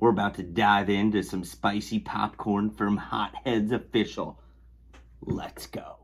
We're about to dive into some spicy popcorn from Hot Heads Official. Let's go.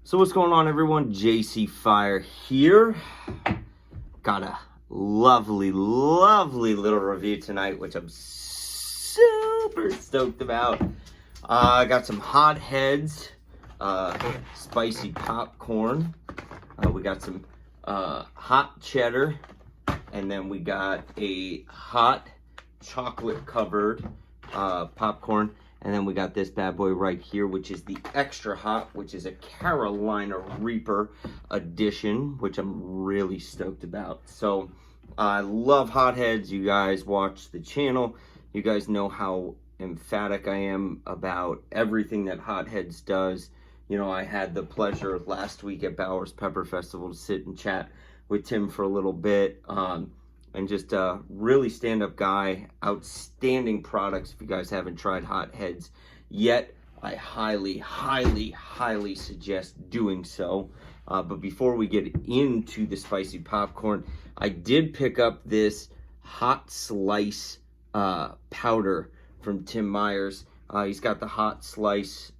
So what's going on, everyone? JC Fire here. Got a lovely little review tonight, which I'm super stoked about. I got some Hot Heads spicy popcorn. We got some hot cheddar, and then we got a hot chocolate covered popcorn, and then we got this bad boy right here, which is the extra hot, which is a Carolina Reaper edition, which I'm really stoked about. So I love Hot Heads. You guys watch the channel, you guys know how emphatic I am about everything that Hot Heads does. You know, I had the pleasure last week at Bowers Pepper Festival to sit and chat with Tim for a little bit, and just a really stand-up guy, outstanding products. If you guys haven't tried Hot Heads yet, I highly suggest doing so. But before we get into the spicy popcorn, I did pick up this hot slice powder from Tim Myers. He's got the hot slice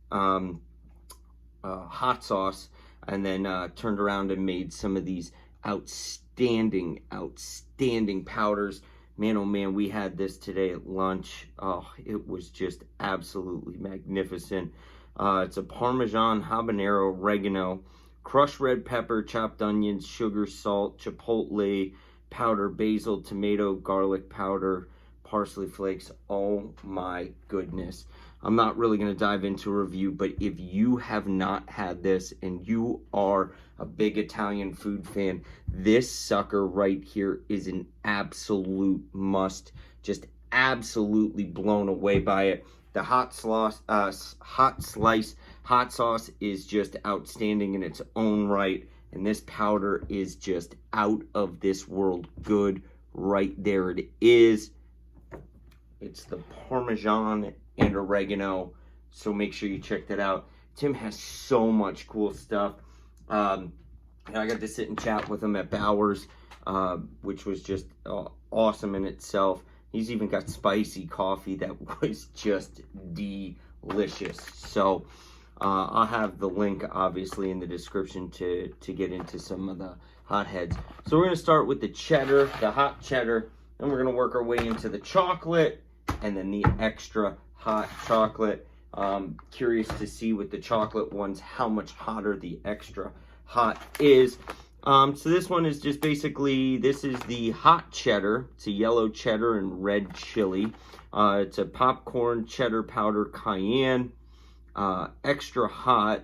hot sauce, and then turned around and made some of these outstanding powders. Man, oh man, we had this today at lunch. Oh, it was just absolutely magnificent. It's a Parmesan, habanero, oregano, crushed red pepper, chopped onions, sugar, salt, chipotle powder, basil, tomato, garlic powder, parsley flakes. Oh my goodness. I'm not really going to dive into a review, but if you have not had this and you are a big Italian food fan, this sucker right here is an absolute must. Just absolutely blown away by it. The hot slice hot sauce is just outstanding in its own right, and this powder is just out of this world good. Right there it is. It's the Parmesan and oregano, so make sure you check that out. Tim has so much cool stuff. I got to sit and chat with him at Bowers, which was just awesome in itself. He's even got spicy coffee that was just delicious. So I'll have the link obviously in the description to get into some of the Hot Heads. So we're going to start with the cheddar, the hot cheddar, and we're going to work our way into the chocolate, and then the extra hot chocolate. Curious to see with the chocolate ones how much hotter the extra hot is. So this one is just basically, this is the hot cheddar. It's a yellow cheddar and red chili. It's a popcorn cheddar powder cayenne, extra hot,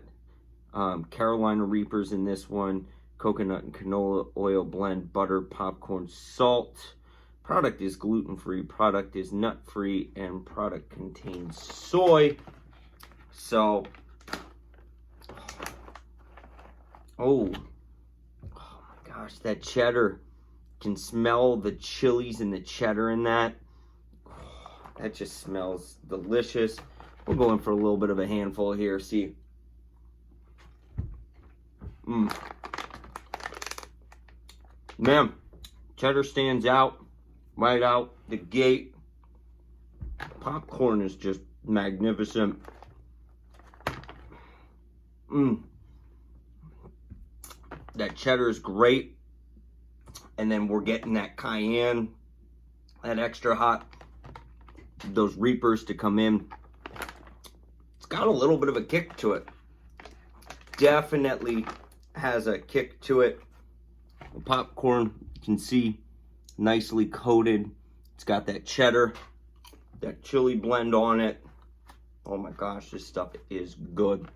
Carolina Reapers in this one, coconut and canola oil blend, butter, popcorn, salt. Product is gluten-free, product is nut-free, and product contains soy. So, oh my gosh, that cheddar, can smell the chilies and the cheddar in that. That just smells delicious. We're going for a little bit of a handful here, see. Man, cheddar stands out. Right out the gate. Popcorn is just magnificent. That cheddar is great. And then we're getting that cayenne, that extra hot, those Reapers to come in. It's got a little bit of a kick to it. Definitely has a kick to it. The popcorn, you can see, nicely coated. It's got that cheddar, that chili blend on it. Oh my gosh, this stuff is good.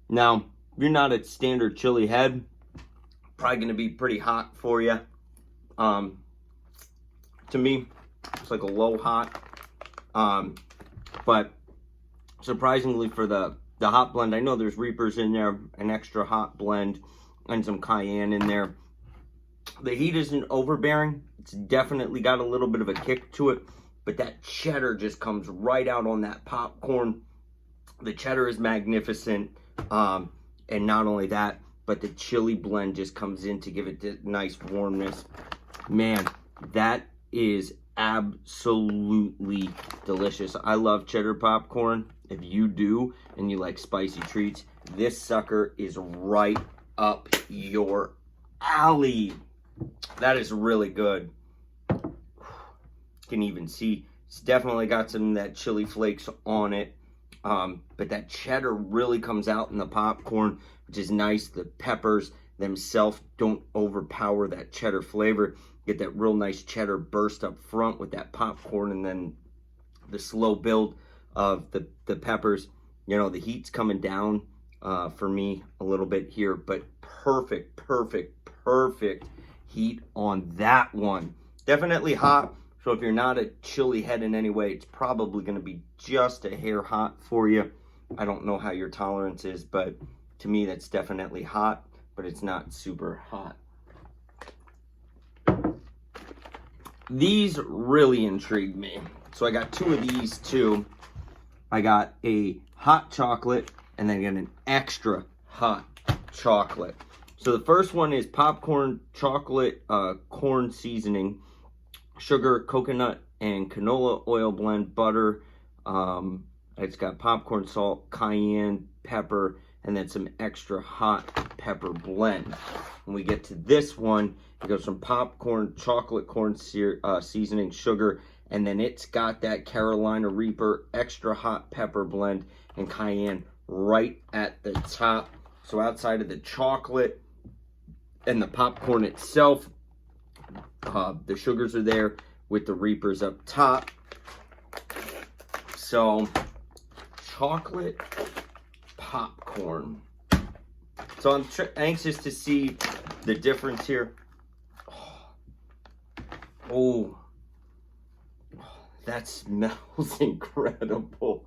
Now, if you're not a standard chili head, probably going to be pretty hot for you. To me, it's like a low hot. But surprisingly for the hot blend, I know there's Reapers in there, an extra hot blend, and some cayenne in there. The heat isn't overbearing. It's definitely got a little bit of a kick to it, but that cheddar just comes right out on that popcorn. The cheddar is magnificent. And not only that, but the chili blend just comes in to give it the nice warmness. Man, that is absolutely delicious. I love cheddar popcorn. If you do and you like spicy treats, this sucker is right up your alley. That is really good. Can even see it's definitely got some of that chili flakes on it, but that cheddar really comes out in the popcorn, which is nice. The peppers themselves don't overpower that cheddar flavor. Get that real nice cheddar burst up front with that popcorn, and then the slow build of the peppers. You know, the heat's coming down for me a little bit here, but perfect heat on that one. Definitely hot. So if you're not a chili head in any way, it's probably going to be just a hair hot for you. I don't know how your tolerance is, but to me that's definitely hot, but it's not super hot. These really intrigued me. So I got two of these too. I got a hot chocolate and then I got an extra hot chocolate. So the first one is popcorn chocolate corn seasoning, sugar, coconut, and canola oil blend, butter. It's got popcorn, salt, cayenne, pepper, and then some extra hot pepper blend. When we get to this one, it goes from popcorn, chocolate corn seasoning, sugar, and then it's got that Carolina Reaper extra hot pepper blend and cayenne right at the top. So outside of the chocolate and the popcorn itself, the sugars are there with the Reapers up top. So chocolate popcorn. So I'm anxious to see the difference here. Oh, that smells incredible.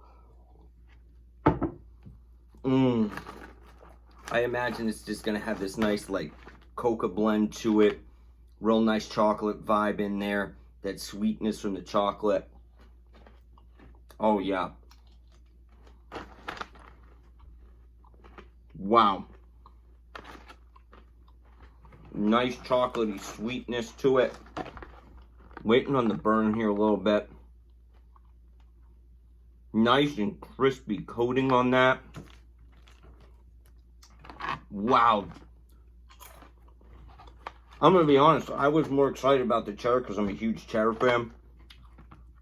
I imagine it's just gonna have this nice like coca blend to it. Real nice chocolate vibe in there. That sweetness from the chocolate. Oh yeah. Wow. Nice chocolatey sweetness to it. Waiting on the burn here a little bit. Nice and crispy coating on that. Wow. I'm going to be honest, I was more excited about the cheddar because I'm a huge cheddar fan.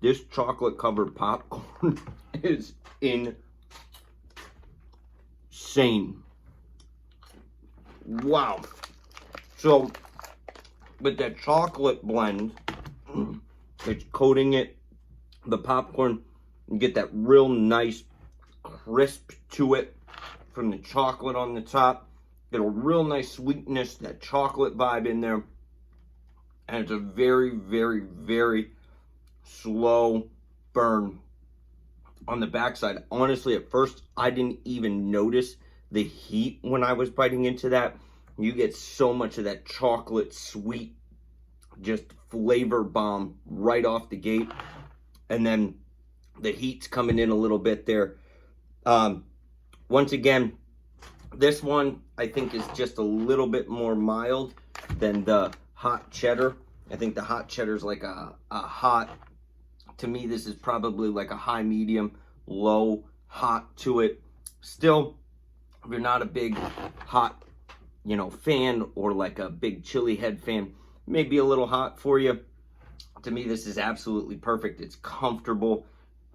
This chocolate covered popcorn is insane. Wow. So, with that chocolate blend, it's coating it, the popcorn, you get that real nice crisp to it from the chocolate on the top. Get a real nice sweetness, that chocolate vibe in there. And it's a very slow burn on the backside. Honestly, at first, I didn't even notice the heat when I was biting into that. You get so much of that chocolate sweet, just flavor bomb right off the gate. And then the heat's coming in a little bit there. Once again, this one I think is just a little bit more mild than the hot cheddar. I think the hot cheddar is like a hot, to me this is probably like a high medium, low hot to it. Still, if you're not a big hot, fan, or like a big chili head fan, maybe a little hot for you. To me, this is absolutely perfect. It's comfortable,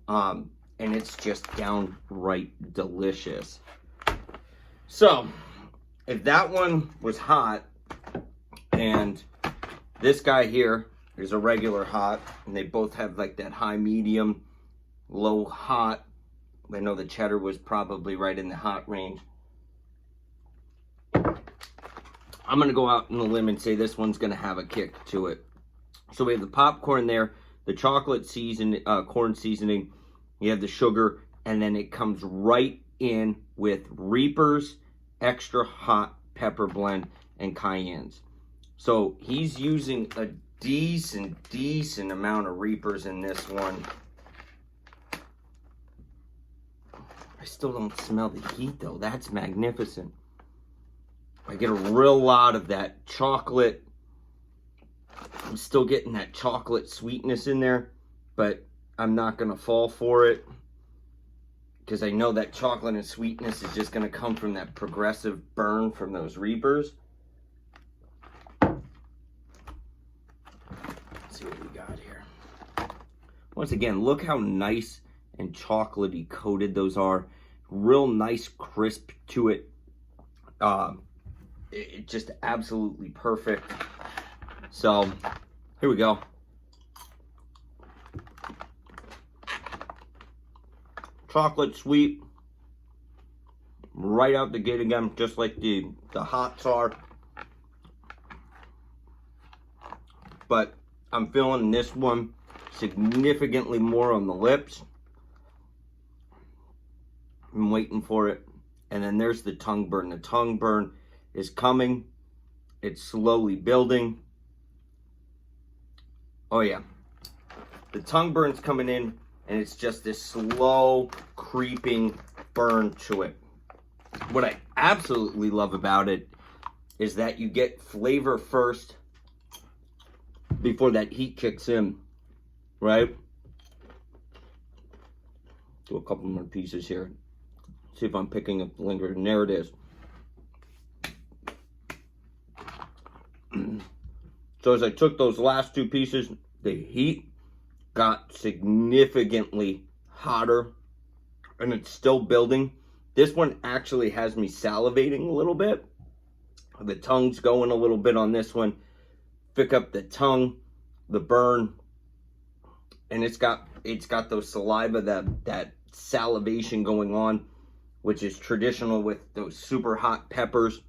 and it's just downright delicious. So, if that one was hot, and this guy here is a regular hot, and they both have like that high medium, low hot. I know the cheddar was probably right in the hot range. I'm going to go out on a limb and say this one's going to have a kick to it. So we have the popcorn there, the chocolate corn seasoning, you have the sugar, and then it comes right in with Reaper's extra hot pepper blend and cayennes. So he's using a decent amount of Reapers in this one. I still don't smell the heat though. That's magnificent. I get a real lot of that chocolate. I'm still getting that chocolate sweetness in there, but I'm not going to fall for it because I know that chocolate and sweetness is just going to come from that progressive burn from those Reapers. Let's see what we got here. Once again, look how nice and chocolatey coated those are. Real nice crisp to it. It's just absolutely perfect. So here we go. Chocolate sweet. Right out the gate again, just like the hots are. But I'm feeling this one significantly more on the lips. I'm waiting for it. And then there's the tongue burn. The tongue burn is coming. It's slowly building. Oh yeah. The tongue burn's coming in, and it's just this slow, creeping burn to it. What I absolutely love about it is that you get flavor first before that heat kicks in, right? Do a couple more pieces here. See if I'm picking up the lingering. There it is. So as I took those last two pieces, the heat got significantly hotter, and it's still building. This one actually has me salivating a little bit. The tongue's going a little bit on this one. Pick up the tongue, the burn, and it's got those saliva, that salivation going on, which is traditional with those super hot peppers.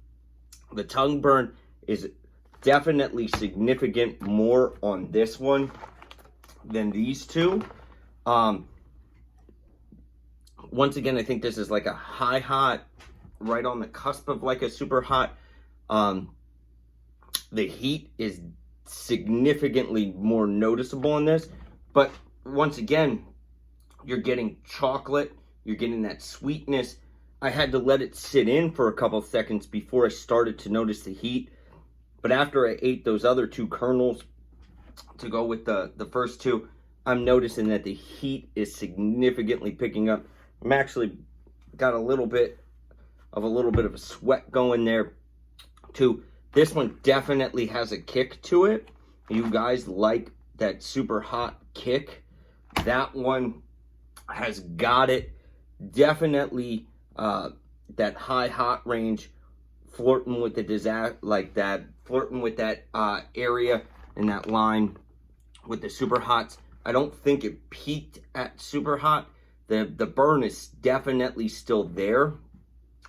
The tongue burn is definitely significant more on this one than these two. Once again, I think this is like a high hot, right on the cusp of like a super hot. The heat is significantly more noticeable on this, but once again, you're getting chocolate, you're getting that sweetness. I had to let it sit in for a couple seconds before I started to notice the heat. But after I ate those other two kernels to go with the first two, I'm noticing that the heat is significantly picking up. I'm actually got a little bit of a sweat going there too. This one definitely has a kick to it. You guys like that super hot kick. That one has got it. Definitely that high hot range, flirting with the disaster, like that, flirting with that area and that line with the super hots. I don't think it peaked at super hot. The burn is definitely still there,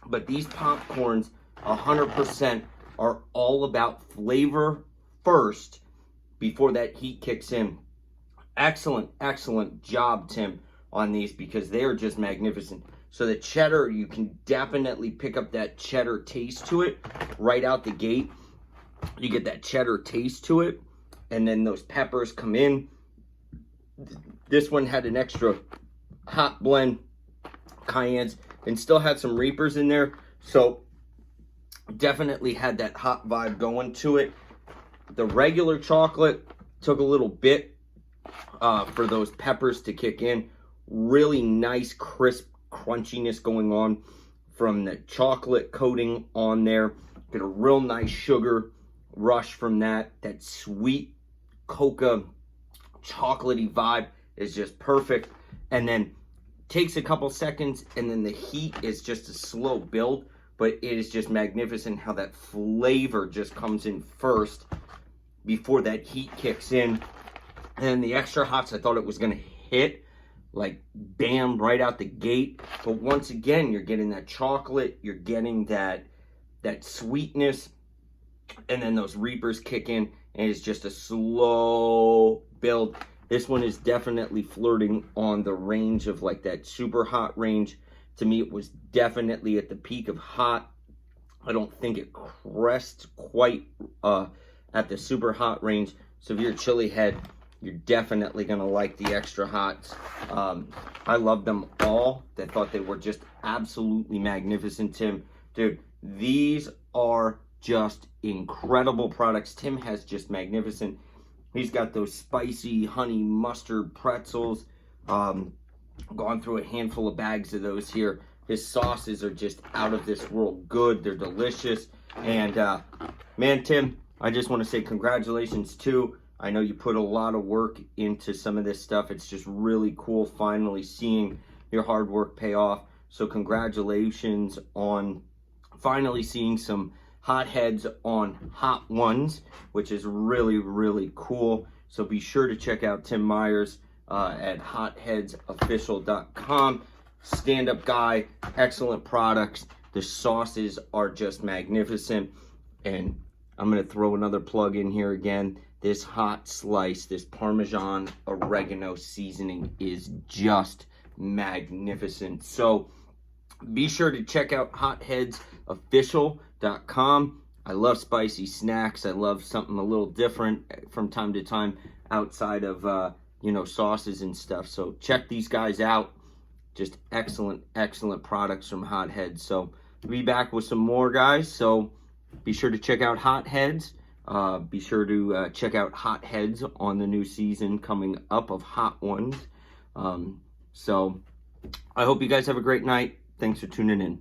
but these popcorns 100% are all about flavor first before that heat kicks in. Excellent job, Tim, on these, because they are just magnificent. So the cheddar, you can definitely pick up that cheddar taste to it right out the gate. You get that cheddar taste to it, and then those peppers come in. This one had an extra hot blend, cayennes, and still had some Reapers in there. So definitely had that hot vibe going to it. The regular chocolate took a little bit for those peppers to kick in. Really nice, crisp crunchiness going on from the chocolate coating on there. Get a real nice sugar rush from that. That sweet cocoa chocolatey vibe is just perfect. And then takes a couple seconds, and then the heat is just a slow build, but it is just magnificent how that flavor just comes in first before that heat kicks in. And the extra hots, I thought it was going to hit like bam right out the gate, but once again, you're getting that chocolate, you're getting that sweetness, and then those Reapers kick in, and it's just a slow build. This one is definitely flirting on the range of like that super hot range. To me, it was definitely at the peak of hot. I don't think it crests quite at the super hot range. So if you're a chili head, you're definitely going to like the extra hots. I love them all. I thought they were just absolutely magnificent, Tim. Dude, these are just incredible products. Tim has just magnificent. He's got those spicy honey mustard pretzels. Gone through a handful of bags of those here. His sauces are just out of this world good. They're delicious. And man, Tim, I just want to say congratulations too. I know you put a lot of work into some of this stuff. It's just really cool finally seeing your hard work pay off. So congratulations on finally seeing some hotheads on Hot Ones, which is really, really cool. So be sure to check out Tim Myers at hotheadsofficial.com. Stand-up guy, excellent products. The sauces are just magnificent. And I'm going to throw another plug in here again. This hot slice, this Parmesan oregano seasoning is just magnificent. So be sure to check out hotheadsofficial.com. I love spicy snacks. I love something a little different from time to time outside of, sauces and stuff. So check these guys out. Just excellent, excellent products from Hotheads. So we'll be back with some more, guys. So be sure to check out Hotheads. Be sure to check out Hotheads on the new season coming up of Hot Ones. So I hope you guys have a great night. Thanks for tuning in.